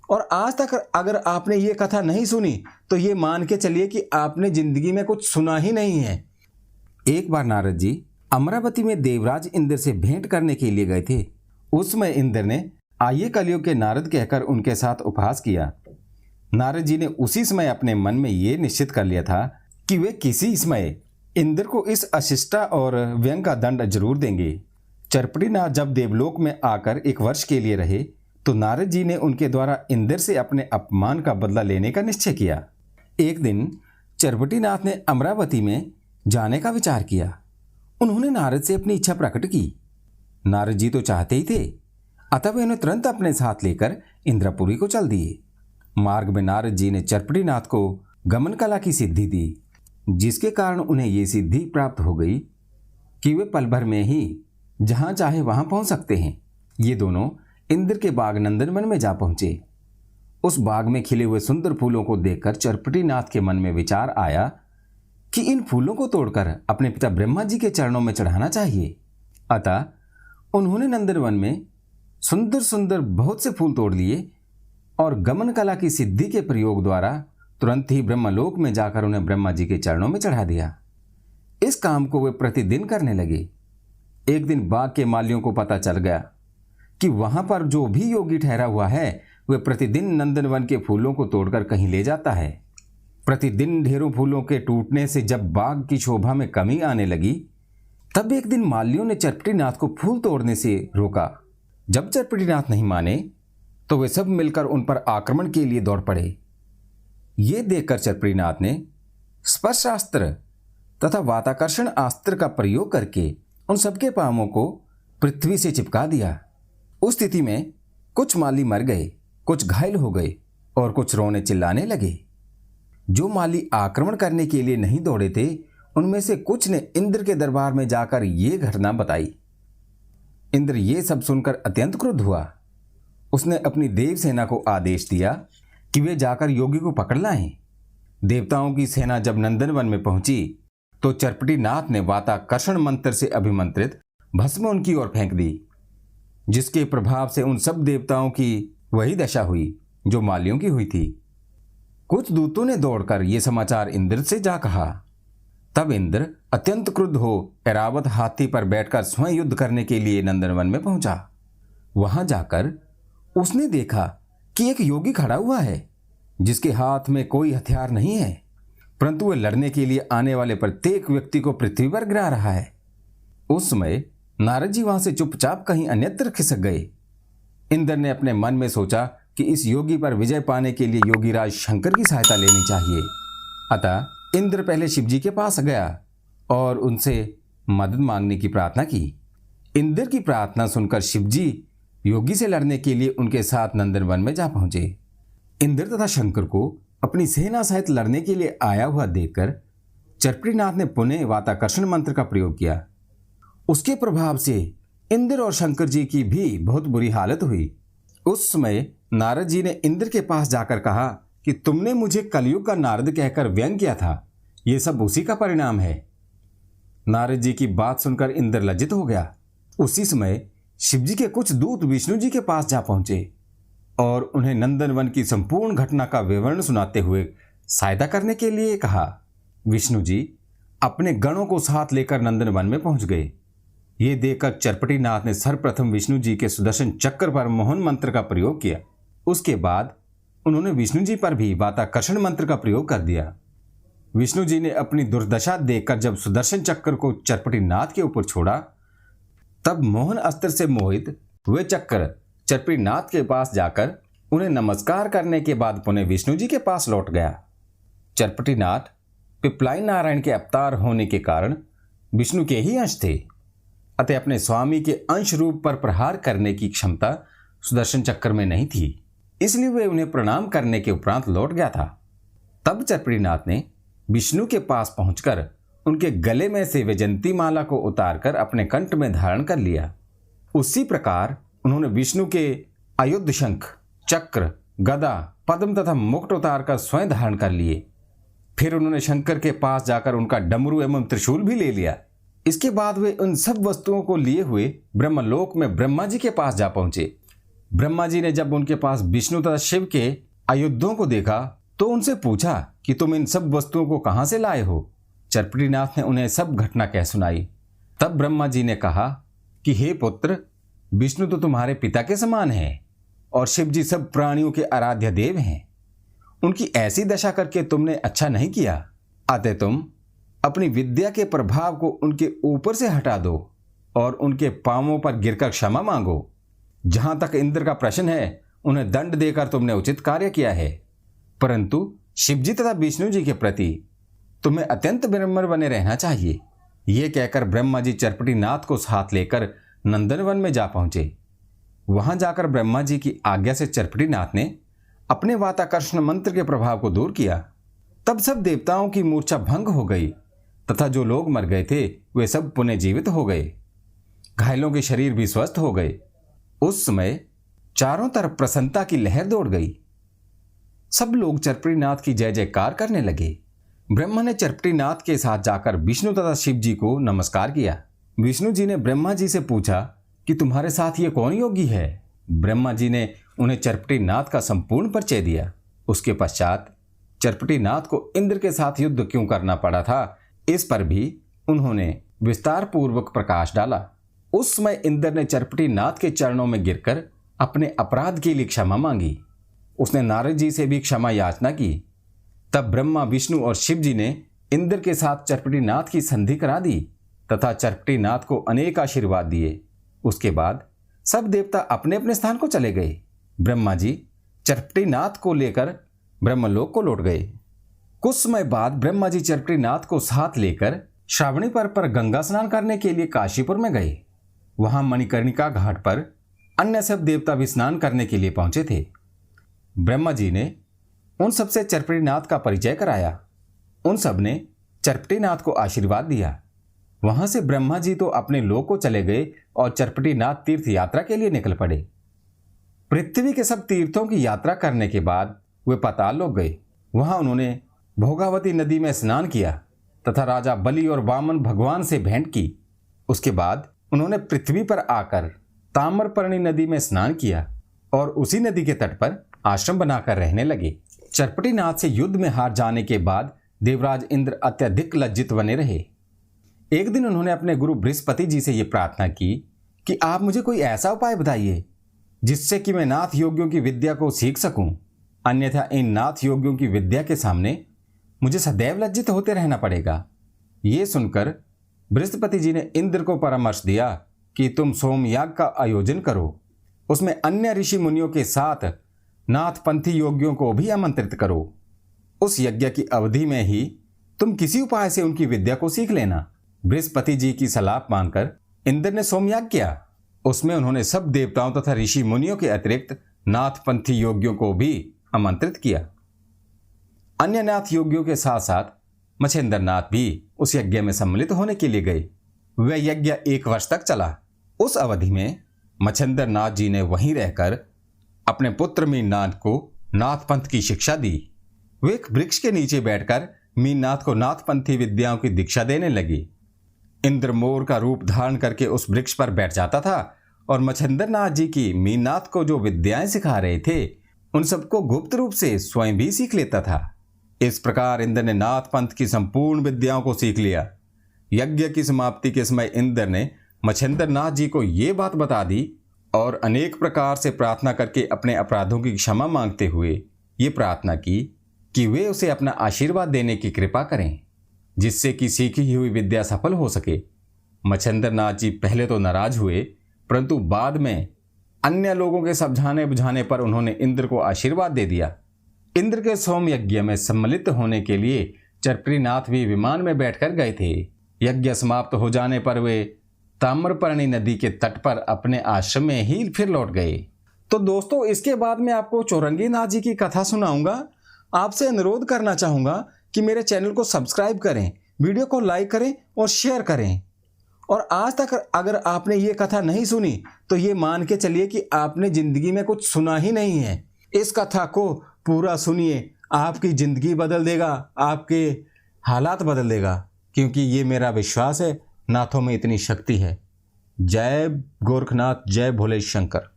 और आज तक अगर आपने ये कथा नहीं सुनी तो ये मान के चलिए कि आपने जिंदगी में कुछ सुना ही नहीं है। एक बार नारद जी अमरावती में देवराज इंद्र से भेंट करने के लिए गए थे। उस समय इंद्र ने आइए कलयुग के नारद कहकर उनके साथ उपहास किया। नारद जी ने उसी समय अपने मन में ये निश्चित कर लिया था कि वे किसी समय इंद्र को इस अशिष्टा और व्यंग का दंड जरूर देंगे। चरपटीनाथ जब देवलोक में आकर 1 वर्ष के लिए रहे तो नारद जी ने उनके द्वारा इंद्र से अपने अपमान का बदला लेने का निश्चय किया। एक दिन चरपटीनाथ ने अमरावती में जाने का विचार किया। उन्होंने नारद से अपनी इच्छा प्रकट की। नारद जी तो चाहते ही थे, अतः वे उन्हें तुरंत अपने साथ लेकर इंद्रपुरी को चल दिए। मार्ग में नारद जी ने चरपटीनाथ को गमन कला की सिद्धि दी, जिसके कारण उन्हें ये सिद्धि प्राप्त हो गई कि वे पल भर में ही जहां चाहे वहां पहुंच सकते हैं। ये दोनों इंद्र के बाग नंदनवन में जा पहुंचे। उस बाग में खिले हुए सुंदर फूलों को देखकर चरपटीनाथ के मन में विचार आया कि इन फूलों को तोड़कर अपने पिता ब्रह्मा जी के चरणों में चढ़ाना चाहिए। अतः उन्होंने नंदनवन में सुंदर सुंदर बहुत से फूल तोड़ लिए और गमन कला की सिद्धि के प्रयोग द्वारा तुरंत ही ब्रह्मलोक में जाकर उन्हें ब्रह्मा जी के चरणों में चढ़ा दिया। इस काम को वे प्रतिदिन करने लगे। एक दिन बाग के मालियों को पता चल गया कि वहां पर जो भी योगी ठहरा हुआ है वह प्रतिदिन नंदनवन के फूलों को तोड़कर कहीं ले जाता है। प्रतिदिन ढेरों फूलों के टूटने से जब बाग की शोभा में कमी आने लगी, तब एक दिन मालियों ने चरपटीनाथ को फूल तोड़ने से रोका। जब चरपटीनाथ नहीं माने तो वे सब मिलकर उन पर आक्रमण के लिए दौड़ पड़े। ये देखकर चरपटीनाथ ने स्पर्शास्त्र तथा वाताकर्षण अस्त्र का प्रयोग करके उन सबके पांवों को पृथ्वी से चिपका दिया। उस स्थिति में कुछ माली मर गए, कुछ घायल हो गए और कुछ रोने चिल्लाने लगे। जो माली आक्रमण करने के लिए नहीं दौड़े थे, उनमें से कुछ ने इंद्र के दरबार में जाकर ये घटना बताई। इंद्र ये सब सुनकर अत्यंत क्रुद्ध हुआ। उसने अपनी देव सेना को आदेश दिया कि वे जाकर योगी को पकड़ लाएं। देवताओं की सेना जब नंदनवन में पहुंची तो चरपटीनाथ ने वाताकर्षण मंत्र से अभिमंत्रित भस्म उनकी ओर फेंक दी, जिसके प्रभाव से उन सब देवताओं की वही दशा हुई जो मालियों की हुई थी। कुछ दूतों ने दौड़कर ये समाचार इंद्र से जा कहा। तब इंद्र अत्यंत क्रुद्ध हो ऐरावत हाथी पर बैठकर स्वयं युद्ध करने के लिए नंदनवन में पहुंचा। वहां जाकर उसने देखा कि एक योगी खड़ा हुआ है, जिसके हाथ में कोई हथियार नहीं है, परंतु वह लड़ने के लिए आने वाले प्रत्येक व्यक्ति को पृथ्वी पर गिरा रहा है। उस समय नारद जी वहां से चुपचाप कहीं अन्यत्र खिसक गए। इंद्र ने अपने मन में सोचा कि इस योगी पर विजय पाने के लिए योगीराज शंकर की सहायता लेनी चाहिए। अतः इंद्र पहले शिव जी के पास गया और उनसे मदद मांगने की प्रार्थना की। इंद्र की प्रार्थना सुनकर शिव जी योगी से लड़ने के लिए उनके साथ नंदनवन में जा पहुंचे। इंद्र तथा शंकर को अपनी सेना सहित लड़ने के लिए आया हुआ देखकर चरपटीनाथ ने पुनः वाताकर्षण मंत्र का प्रयोग किया। उसके प्रभाव से इंद्र और शंकर जी की भी बहुत बुरी हालत हुई। उस समय नारद जी ने इंद्र के पास जाकर कहा कि तुमने मुझे कलयुग का नारद कहकर व्यंग किया था, ये सब उसी का परिणाम है। नारद जी की बात सुनकर इंद्र लज्जित हो गया। उसी समय शिव जी के कुछ दूत विष्णु जी के पास जा पहुंचे और उन्हें नंदनवन की संपूर्ण घटना का विवरण सुनाते हुए सहायता करने के लिए कहा। विष्णु जी अपने गणों को साथ लेकर नंदनवन में पहुंच गए। ये देखकर चरपटीनाथ ने सर्वप्रथम विष्णु जी के सुदर्शन चक्र पर मोहन मंत्र का प्रयोग किया। उसके बाद उन्होंने विष्णु जी पर भी वाताकर्षण मंत्र का प्रयोग कर दिया। विष्णु जी ने अपनी दुर्दशा देखकर जब सुदर्शन चक्र को चरपटीनाथ के ऊपर छोड़ा, तब मोहन अस्त्र से मोहित वे चक्र चरपटीनाथ के पास जाकर उन्हें नमस्कार करने के बाद पुनः विष्णु जी के पास लौट गया। चरपटीनाथ पिपलाई नारायण के अवतार होने के कारण विष्णु के ही अंश थे, अतः अपने स्वामी के अंश रूप पर प्रहार करने की क्षमता सुदर्शन चक्र में नहीं थी, इसलिए वे उन्हें प्रणाम करने के उपरांत लौट गया था। तब चरपटीनाथ ने विष्णु के पास पहुंचकर उनके गले में से वैजयंती माला को उतारकर अपने कंठ में धारण कर लिया। उसी प्रकार उन्होंने विष्णु के आयुध शंख, चक्र, गदा, पद्म तथा मुकुट उतारकर स्वयं धारण कर लिए। फिर उन्होंने शंकर के पास जाकर उनका डमरू एवं त्रिशूल भी ले लिया। इसके बाद वे उन सब वस्तुओं को लिए हुए ब्रह्मलोक में ब्रह्मा जी के पास जा पहुंचे। ब्रह्मा जी ने जब उनके पास विष्णु तथा शिव के आयुधों को देखा तो उनसे पूछा कि तुम इन सब वस्तुओं को कहां से लाए हो। चरपटीनाथ ने उन्हें सब घटना कह सुनाई। तब ब्रह्मा जी ने कहा कि हे पुत्र, विष्णु तो तुम्हारे पिता के समान है और शिव जी सब प्राणियों के आराध्य देव हैं। उनकी ऐसी दशा करके तुमने अच्छा नहीं किया। अतः तुम अपनी विद्या के प्रभाव को उनके ऊपर से हटा दो और उनके पांवों पर गिरकर क्षमा मांगो। जहां तक इंद्र का प्रश्न है, उन्हें दंड देकर तुमने उचित कार्य किया है, परंतु शिवजी तथा विष्णु जी के प्रति तुम्हें अत्यंत विनम्र बने रहना चाहिए। ये कहकर ब्रह्मा जी चरपटीनाथ को साथ लेकर नंदनवन में जा पहुंचे। वहां जाकर ब्रह्मा जी की आज्ञा से चरपटीनाथ ने अपने वाताकर्षण मंत्र के प्रभाव को दूर किया। तब सब देवताओं की मूर्छा भंग हो गई तथा जो लोग मर गए थे वे सब पुनः जीवित हो गए। घायलों के शरीर भी स्वस्थ हो गए। उस समय चारों तरफ प्रसन्नता की लहर दौड़ गई। सब लोग चरपटीनाथ की जय जयकार करने लगे। ब्रह्मा ने चरपटीनाथ के साथ जाकर विष्णु तथा शिव जी को नमस्कार किया। विष्णु जी ने ब्रह्मा जी से पूछा कि तुम्हारे साथ ये कौन योगी है। ब्रह्मा जी ने उन्हें चरपटीनाथ का संपूर्ण परिचय दिया। उसके पश्चात चरपटीनाथ को इंद्र के साथ युद्ध क्यों करना पड़ा था, इस पर भी उन्होंने विस्तार पूर्वक प्रकाश डाला। उस समय इंद्र ने चरपटीनाथ के चरणों में गिरकर अपने अपराध के लिए क्षमा मांगी। उसने नारद जी से भी क्षमा याचना की। तब ब्रह्मा, विष्णु और शिव जी ने इंद्र के साथ चरपटीनाथ की संधि करा दी तथा चरपटीनाथ को अनेक आशीर्वाद दिए। उसके बाद सब देवता अपने अपने स्थान को चले गए। ब्रह्मा जी चरपटीनाथ को लेकर ब्रह्मलोक को लौट गए। कुछ समय बाद ब्रह्मा जी चरपटीनाथ को साथ लेकर श्रावणी पर्व पर गंगा स्नान करने के लिए काशीपुर में गए। वहां मणिकर्णिका घाट पर अन्य सब देवता भी स्नान करने के लिए पहुंचे थे। ब्रह्मा जी ने उन सबसे चरपटीनाथ का परिचय कराया। उन सब ने चरपटीनाथ को आशीर्वाद दिया। वहां से ब्रह्मा जी तो अपने लोक को चले गए और चरपटीनाथ तीर्थ यात्रा के लिए निकल पड़े। पृथ्वी के सब तीर्थों की यात्रा करने के बाद वे पाताल लोक गए। वहां उन्होंने भोगावती नदी में स्नान किया तथा राजा बलि और वामन भगवान से भेंट की। उसके बाद उन्होंने पृथ्वी पर आकर ताम्रपर्णी नदी में स्नान किया और उसी नदी के तट पर आश्रम बनाकर रहने लगे। चरपटीनाथ से युद्ध में हार जाने के बाद देवराज इंद्र अत्यधिक लज्जित बने रहे। एक दिन उन्होंने अपने गुरु बृहस्पति जी से यह प्रार्थना की कि आप मुझे कोई ऐसा उपाय बताइए जिससे कि मैं नाथ योगियों की विद्या को सीख सकूं, अन्यथा इन नाथ योगियों की विद्या के सामने मुझे सदैव लज्जित होते रहना पड़ेगा। ये सुनकर बृहस्पति जी ने इंद्र को परामर्श दिया कि तुम सोमयाग का आयोजन करो, उसमें अन्य ऋषि मुनियों के साथ नाथपंथी योगियों को भी आमंत्रित करो। उस यज्ञ की अवधि में ही तुम किसी उपाय से उनकी विद्या को सीख लेना। बृहस्पति जी की सलाह मानकर इंद्र ने सोमयाग किया। उसमें उन्होंने सब देवताओं तथा ऋषि मुनियों के अतिरिक्त नाथपंथी योगियों को भी आमंत्रित किया। अन्य नाथ योगियों के साथ साथ मच्छेंद्रनाथ भी उस यज्ञ में सम्मिलित होने के लिए गए। वह यज्ञ 1 वर्ष तक चला। उस अवधि में मच्छेंद्रनाथ जी ने वहीं रहकर अपने पुत्र मीननाथ को नाथपंथ की शिक्षा दी। वे एक वृक्ष के नीचे बैठकर मीननाथ को नाथपंथी विद्याओं की दीक्षा देने लगे। इंद्र मोर का रूप धारण करके उस वृक्ष पर बैठ जाता था और मच्छेंद्रनाथ जी की मीननाथ को जो विद्याएं सिखा रहे थे उन सबको गुप्त रूप से स्वयं भी सीख लेता था। इस प्रकार इंद्र ने नाथपंथ की संपूर्ण विद्याओं को सीख लिया। यज्ञ की समाप्ति के समय इंद्र ने मच्छेंद्रनाथ जी को ये बात बता दी और अनेक प्रकार से प्रार्थना करके अपने अपराधों की क्षमा मांगते हुए ये प्रार्थना की कि वे उसे अपना आशीर्वाद देने की कृपा करें, जिससे कि सीखी हुई विद्या सफल हो सके। मच्छेंद्रनाथ जी पहले तो नाराज हुए, परंतु बाद में अन्य लोगों के समझाने बुझाने पर उन्होंने इंद्र को आशीर्वाद दे दिया। इंद्र के सोम यज्ञ में सम्मिलित होने के लिए चरपटीनाथ भी विमान में बैठकर गए थे। यज्ञ समाप्त हो जाने पर वे ताम्रपर्णी नदी के तट पर अपने आश्रम में ही फिर लौट गए। तो दोस्तों, इसके बाद मैं आपको चौरंगीनाथ जी की कथा सुनाऊंगा। आपसे अनुरोध करना चाहूंगा कि मेरे चैनल को सब्सक्राइब करें, वीडियो को लाइक करें और शेयर करें। और आज तक अगर आपने ये कथा नहीं सुनी तो ये मान के चलिए कि आपने जिंदगी में कुछ सुना ही नहीं है। इस कथा को पूरा सुनिए, आपकी जिंदगी बदल देगा, आपके हालात बदल देगा, क्योंकि ये मेरा विश्वास है, नाथों में इतनी शक्ति है। जय गोरखनाथ, जय भोले शंकर।